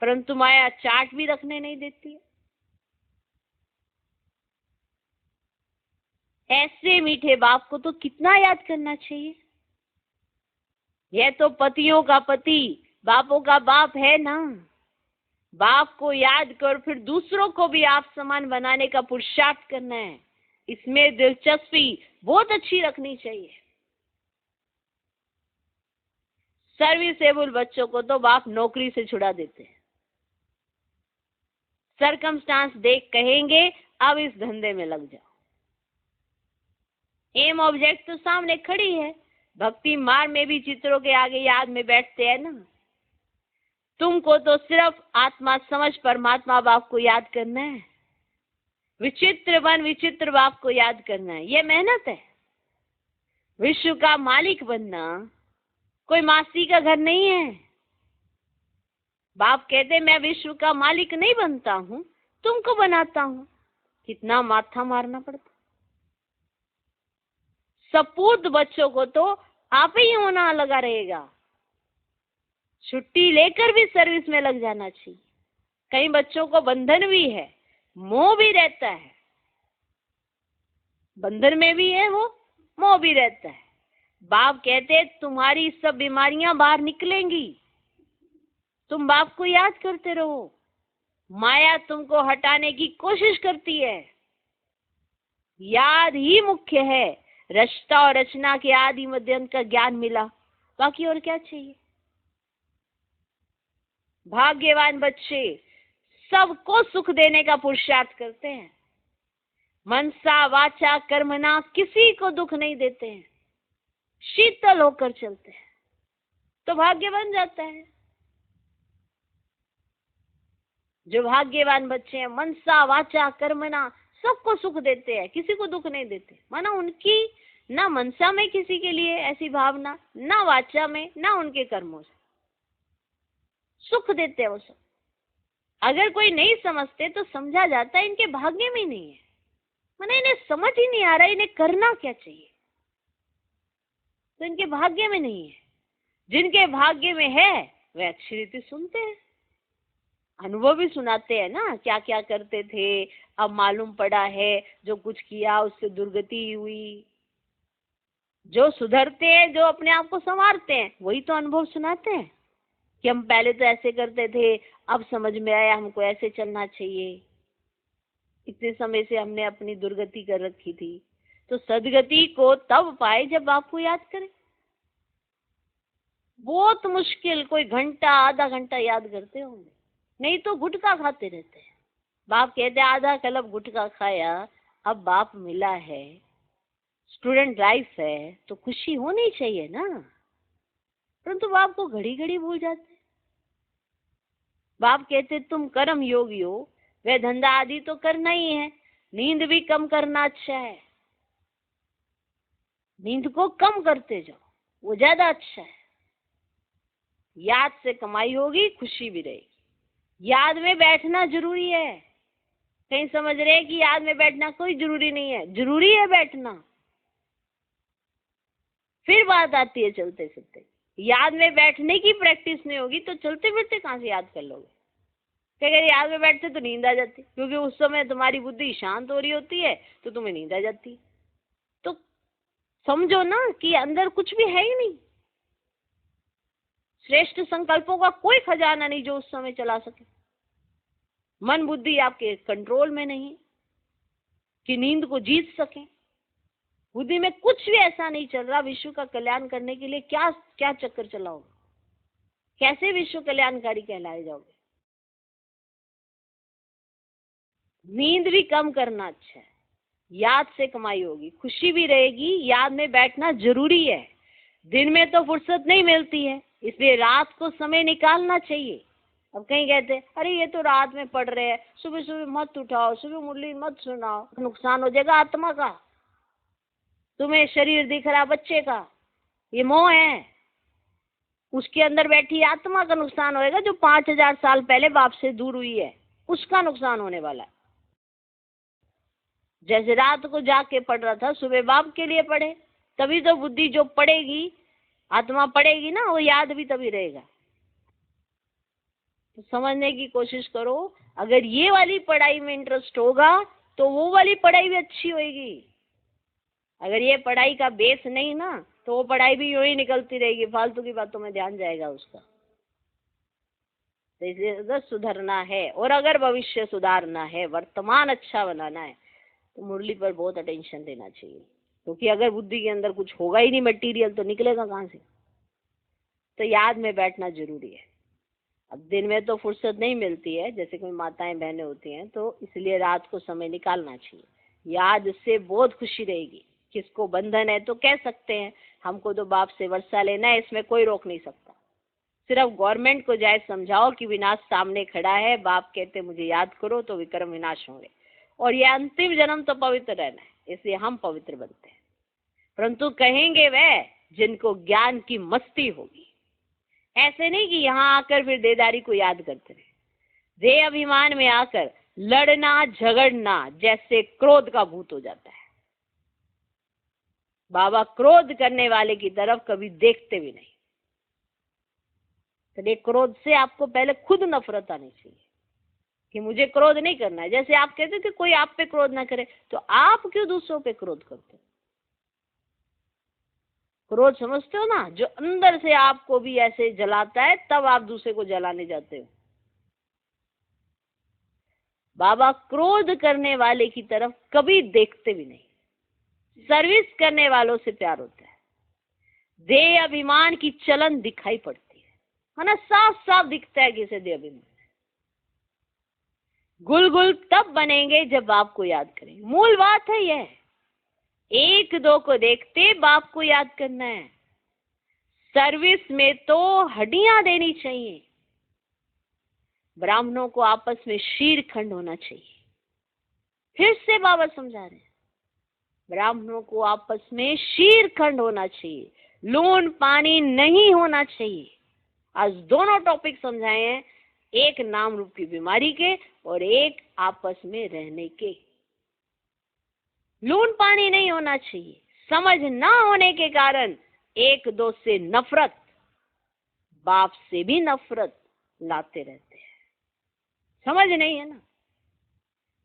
परंतु माया चार्ट भी रखने नहीं देती है। ऐसे मीठे बाप को तो कितना याद करना चाहिए। यह तो पतियों का पति, बापों का बाप है ना। बाप को याद कर फिर दूसरों को भी आप समान बनाने का पुरुषार्थ करना है। इसमें दिलचस्पी बहुत अच्छी रखनी चाहिए। सर्विसेबल बच्चों को तो बाप नौकरी से छुड़ा देते हैं। सरकमस्टांस देख कहेंगे अब इस धंधे में लग जाओ। एम ऑब्जेक्ट तो सामने खड़ी है। भक्ति मार्ग में भी चित्रों के आगे याद में बैठते हैं ना। तुमको तो सिर्फ आत्मा समझ परमात्मा बाप को याद करना है। विचित्र बन विचित्र बाप को याद करना है, ये मेहनत है। विश्व का मालिक बनना कोई मासी का घर नहीं है। बाप कहते मैं विश्व का मालिक नहीं बनता हूं, तुमको बनाता हूं। कितना माथा मारना पड़ता। सपूत बच्चों को तो आप ही होना लगा रहेगा। छुट्टी लेकर भी सर्विस में लग जाना चाहिए। कई बच्चों को बंधन भी है, मोह भी रहता है। बंधन में भी है वो, मोह भी रहता है। बाप कहते तुम्हारी सब बीमारियां बाहर निकलेंगी, तुम बाप को याद करते रहो। माया तुमको हटाने की कोशिश करती है। याद ही मुख्य है। रचता और रचना के आदि मध्यंत का ज्ञान मिला, बाकी और क्या चाहिए। भाग्यवान बच्चे सबको सुख देने का पुरुषार्थ करते हैं। मनसा वाचा कर्मणा किसी को दुख नहीं देते हैं। शीतल होकर चलते हैं तो भाग्य बन जाता है। जो भाग्यवान बच्चे हैं मनसा वाचा कर्मणा सबको सुख देते हैं, किसी को दुख नहीं देते। माना उनकी ना मनसा में किसी के लिए ऐसी भावना, ना वाचा में, ना उनके कर्मों से सुख देते हैं वो सब। अगर कोई नहीं समझते तो समझा जाता है इनके भाग्य में नहीं है। माना इन्हें समझ ही नहीं आ रहा इन्हें करना क्या चाहिए, तो इनके भाग्य में नहीं है। जिनके भाग्य में है वे अच्छी रीति सुनते हैं, अनुभव भी सुनाते हैं ना, क्या क्या करते थे अब मालूम पड़ा है, जो कुछ किया उससे दुर्गति हुई। जो सुधरते हैं, जो अपने आप को संवारते हैं, वही तो अनुभव सुनाते हैं कि हम पहले तो ऐसे करते थे, अब समझ में आया हमको ऐसे चलना चाहिए। इतने समय से हमने अपनी दुर्गति कर रखी थी। तो सदगति को तब पाए जब आपको याद करें। बहुत मुश्किल, कोई घंटा आधा घंटा याद करते होंगे, नहीं तो गुटखा खाते रहते हैं। बाप कहते आधा कलब गुटखा खाया, अब बाप मिला है, स्टूडेंट लाइफ है तो खुशी होनी चाहिए ना। परंतु बाप को घड़ी घड़ी भूल जाते। बाप कहते तुम कर्म योगी हो, वह धंधा आदि तो करना ही है, नींद भी कम करना अच्छा है। नींद को कम करते जाओ, वो ज्यादा अच्छा है। याद से कमाई होगी, खुशी भी रहेगी। याद में बैठना जरूरी है। कहीं समझ रहे हैं कि याद में बैठना कोई जरूरी नहीं है, जरूरी है बैठना। फिर बात आती है चलते फिरते। याद में बैठने की प्रैक्टिस नहीं होगी तो चलते फिरते कहाँ से याद कर लोगे। अगर याद में बैठते तो नींद आ जाती, क्योंकि उस समय तुम्हारी बुद्धि शांत हो रही होती है तो तुम्हें नींद आ जाती। तो समझो ना कि अंदर कुछ भी है ही नहीं। श्रेष्ठ संकल्पों का कोई खजाना नहीं जो उस समय चला सके। मन बुद्धि आपके कंट्रोल में नहीं कि नींद को जीत सके। बुद्धि में कुछ भी ऐसा नहीं चल रहा। विश्व का कल्याण करने के लिए क्या क्या चक्कर चलाओगे, कैसे विश्व कल्याणकारी कहलाए जाओगे। नींद भी कम करना अच्छा है। याद से कमाई होगी, खुशी भी रहेगी। याद में बैठना जरूरी है। दिन में तो फुर्सत नहीं मिलती है, इसलिए रात को समय निकालना चाहिए। अब कहीं कहते हैं अरे ये तो रात में पढ़ रहे हैं, सुबह सुबह मत उठाओ, सुबह मुरली मत सुनाओ, नुकसान हो जाएगा आत्मा का। तुम्हें शरीर दिख रहा बच्चे का, ये मोह है। उसके अंदर बैठी आत्मा का नुकसान होएगा, जो 5000 साल पहले बाप से दूर हुई है, उसका नुकसान होने वाला है। जैसे रात को जाग के पढ़ रहा था, सुबह बाप के लिए पढ़े, तभी तो बुद्धि जो पढ़ेगी, आत्मा पढ़ेगी ना, वो याद भी तभी रहेगा। तो समझने की कोशिश करो। अगर ये वाली पढ़ाई में इंटरेस्ट होगा तो वो वाली पढ़ाई भी अच्छी होगी। अगर ये पढ़ाई का बेस नहीं ना, तो वो पढ़ाई भी यूं ही निकलती रहेगी, फालतू की बातों में ध्यान जाएगा उसका। तो इसलिए अगर सुधरना है और अगर भविष्य सुधारना है, वर्तमान अच्छा बनाना है, तो मुरली पर बहुत अटेंशन देना चाहिए, क्योंकि अगर बुद्धि के अंदर कुछ होगा ही नहीं मटेरियल तो निकलेगा कहाँ से। तो याद में बैठना जरूरी है। अब दिन में तो फुर्सत नहीं मिलती है, जैसे कोई माताएं बहनें होती हैं, तो इसलिए रात को समय निकालना चाहिए। याद से बहुत खुशी रहेगी। किसको बंधन है तो कह सकते हैं हमको तो बाप से वर्षा लेना है, इसमें कोई रोक नहीं सकता। सिर्फ गवर्नमेंट को जाए समझाओ कि विनाश सामने खड़ा है, बाप कहते मुझे याद करो तो विक्रम विनाश होंगे, और ये अंतिम जन्म तो पवित्र रहना है, इसलिए हम पवित्र बनते हैं। परंतु कहेंगे वह जिनको ज्ञान की मस्ती होगी। ऐसे नहीं कि यहाँ आकर फिर देदारी को याद करते रहे। देह अभिमान में आकर लड़ना झगड़ना जैसे क्रोध का भूत हो जाता है। बाबा क्रोध करने वाले की तरफ कभी देखते भी नहीं। तो क्रोध से आपको पहले खुद नफरत आनी चाहिए कि मुझे क्रोध नहीं करना है। जैसे आप कहते थे कोई आप पे क्रोध ना करे, तो आप क्यों दूसरों पे क्रोध करते हो? क्रोध समझते हो ना, जो अंदर से आपको भी ऐसे जलाता है, तब आप दूसरे को जलाने जाते हो। बाबा क्रोध करने वाले की तरफ कभी देखते भी नहीं। सर्विस करने वालों से प्यार होता है। देह अभिमान की चलन दिखाई पड़ती है ना, साफ साफ दिखता है किसे देह अभिमान। गुल तब बनेंगे जब बाप को याद करें। मूल बात है यह, एक दो को देखते बाप को याद करना है। सर्विस में तो हड्डियां देनी चाहिए। ब्राह्मणों को आपस में शीर खंड होना चाहिए। फिर से बाबा समझा रहे हैं, ब्राह्मणों को आपस में शीर खंड होना चाहिए, लून पानी नहीं होना चाहिए। आज दोनों टॉपिक समझाए हैं, एक नाम रूप की बीमारी के और एक आपस में रहने के। लून पानी नहीं होना चाहिए। समझ ना होने के कारण एक दो से नफरत, बाप से भी नफरत लाते रहते हैं। समझ नहीं है ना,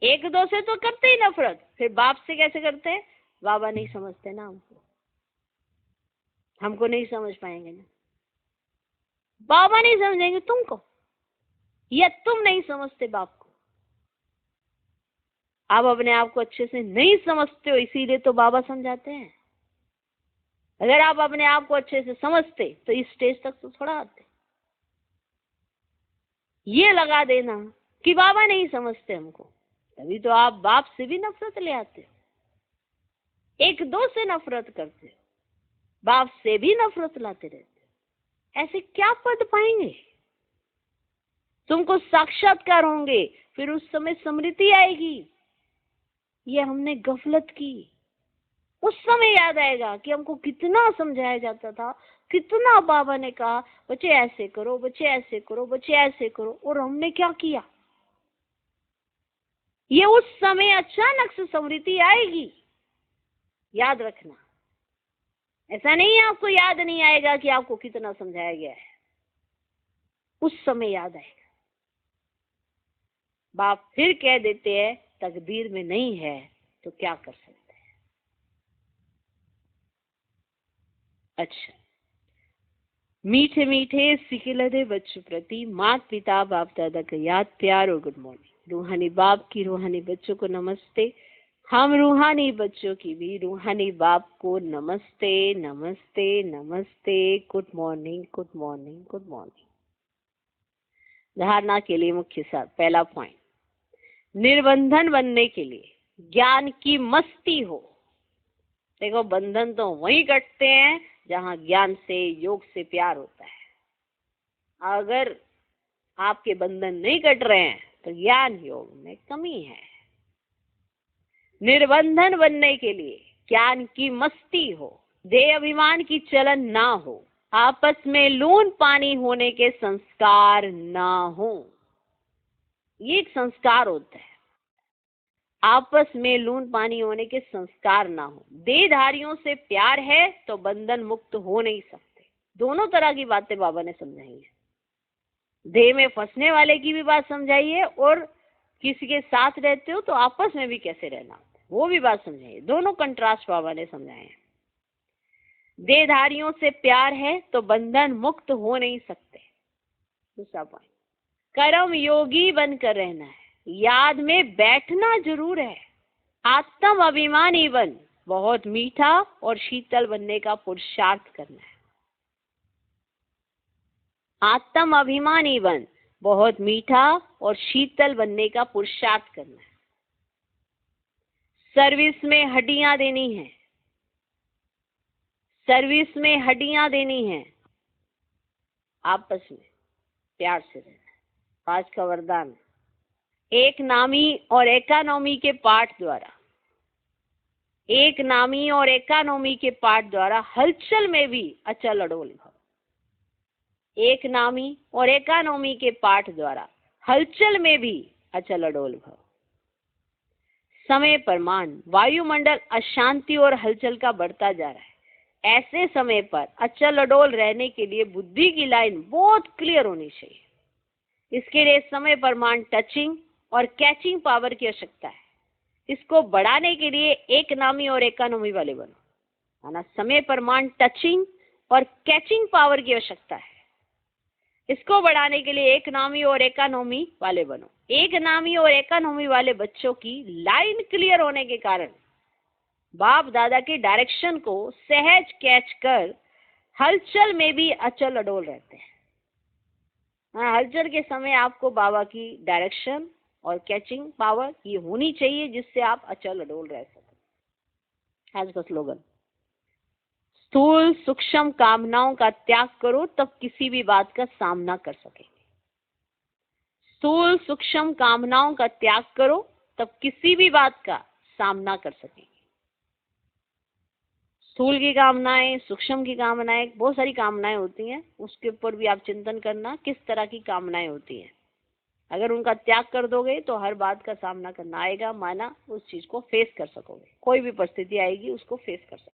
एक दो से तो करते ही नफरत, फिर बाप से कैसे करते हैं? बाबा नहीं समझते ना हमको नहीं समझ पाएंगे ना, बाबा नहीं समझेंगे तुमको, या तुम नहीं समझते बाप को। आप अपने आप को अच्छे से नहीं समझते हो, इसीलिए तो बाबा समझाते हैं। अगर आप अपने आप को अच्छे से समझते तो इस स्टेज तक तो थोड़ा आते। ये लगा देना कि बाबा नहीं समझते हमको, तभी तो आप बाप से भी नफरत ले आते हो, एक दो से नफरत करते हो, बाप से भी नफरत लाते रहते हो। ऐसे क्या पद पाएंगे? तुमको साक्षात्कार होंगे, फिर उस समय स्मृति आएगी, ये हमने गफलत की। उस समय याद आएगा कि हमको कितना समझाया जाता था, कितना बाबा ने कहा बच्चे ऐसे करो, बच्चे ऐसे करो, बच्चे ऐसे करो, और हमने क्या किया। ये उस समय अचानक से स्मृति आएगी, याद रखना। ऐसा नहीं है आपको याद नहीं आएगा कि आपको कितना समझाया गया है, उस समय याद आएगा। बाप फिर कह देते हैं तकदीर में नहीं है तो क्या कर सकते हैं। अच्छा, मीठे मीठे सिकिलदे बच्चों प्रति माता पिता बाप दादा का याद प्यार और गुड मॉर्निंग। रूहानी बाप की रूहानी बच्चों को नमस्ते। हम रूहानी बच्चों की भी रूहानी बाप को नमस्ते नमस्ते नमस्ते। Good morning good morning good morning. धारणा के लिए मुख्य सार, पहला पॉइंट, निर्बंधन बनने के लिए ज्ञान की मस्ती हो। देखो, बंधन तो वहीं कटते हैं जहां ज्ञान से योग से प्यार होता है। अगर आपके बंधन नहीं कट रहे हैं तो ज्ञान योग में कमी है। निर्बंधन बनने के लिए ज्ञान की मस्ती हो, देह अभिमान की चलन ना हो, आपस में लून पानी होने के संस्कार ना हो। ये एक संस्कार होता है, आपस में लून पानी होने के संस्कार ना हो। देहधारियों से प्यार है तो बंधन मुक्त हो नहीं सकते। दोनों तरह की बातें बाबा ने समझाई है। देह में फंसने वाले की भी बात समझाई है, और किसी के साथ रहते हो तो आपस में भी कैसे रहना वो भी बात समझाई है। दोनों कंट्रास्ट बाबा ने समझाए हैं। देहधारियों से प्यार है तो बंधन मुक्त हो नहीं सकते। दूसरा पॉइंट, कर्म योगी बनकर रहना है। याद में बैठना जरूर है, आत्म अभिमानी बन, बहुत मीठा और शीतल बनने का पुरुषार्थ करना है। आत्म अभिमानी बन, बहुत मीठा और शीतल बनने का पुरुषार्थ करना है। सर्विस में हड्डियां देनी है, सर्विस में हड्डियां देनी है। आपस में प्यार से रहना। आज का वरदान, एक नामी और इकोनॉमी के पाठ द्वारा, एक नामी और इकोनॉमी के पाठ द्वारा हलचल में भी अचल अडोल भाव। एक नामी और इकोनॉमी के पाठ द्वारा हलचल में भी अचल अडोल भाव। समय प्रमाण, वायुमंडल अशांति और हलचल का बढ़ता जा रहा है। ऐसे समय पर अचल अडोल रहने के लिए बुद्धि की लाइन बहुत क्लियर होनी चाहिए। इसके लिए समय प्रमाण टचिंग और कैचिंग पावर की आवश्यकता है। इसको बढ़ाने के लिए एक नामी और इकोनॉमी वाले बनो, है ना। समय प्रमाण टचिंग और कैचिंग पावर की आवश्यकता है। इसको बढ़ाने के लिए एक नामी और इकोनॉमी वाले बनो। एक नामी और इकोनॉमी वाले बच्चों की लाइन क्लियर होने के कारण बाप दादा के डायरेक्शन को सहज कैच कर हलचल में भी अचल अडोल रहते हैं। हाँ, हलचल के समय आपको बाबा की डायरेक्शन और कैचिंग पावर ये होनी चाहिए, जिससे आप अचल अडोल रह सकें। आज का स्लोगन, स्थूल सूक्ष्म कामनाओं का त्याग करो, तब किसी भी बात का सामना कर सकेंगे। स्थूल सूक्ष्म कामनाओं का त्याग करो, तब किसी भी बात का सामना कर सकेंगे। स्थूल की कामनाएं, सूक्ष्म की कामनाएं, बहुत सारी कामनाएं होती हैं। उसके ऊपर भी आप चिंतन करना किस तरह की कामनाएं होती हैं। अगर उनका त्याग कर दोगे तो हर बात का सामना करना आएगा, माना उस चीज को फेस कर सकोगे। कोई भी परिस्थिति आएगी उसको फेस कर सकोगे।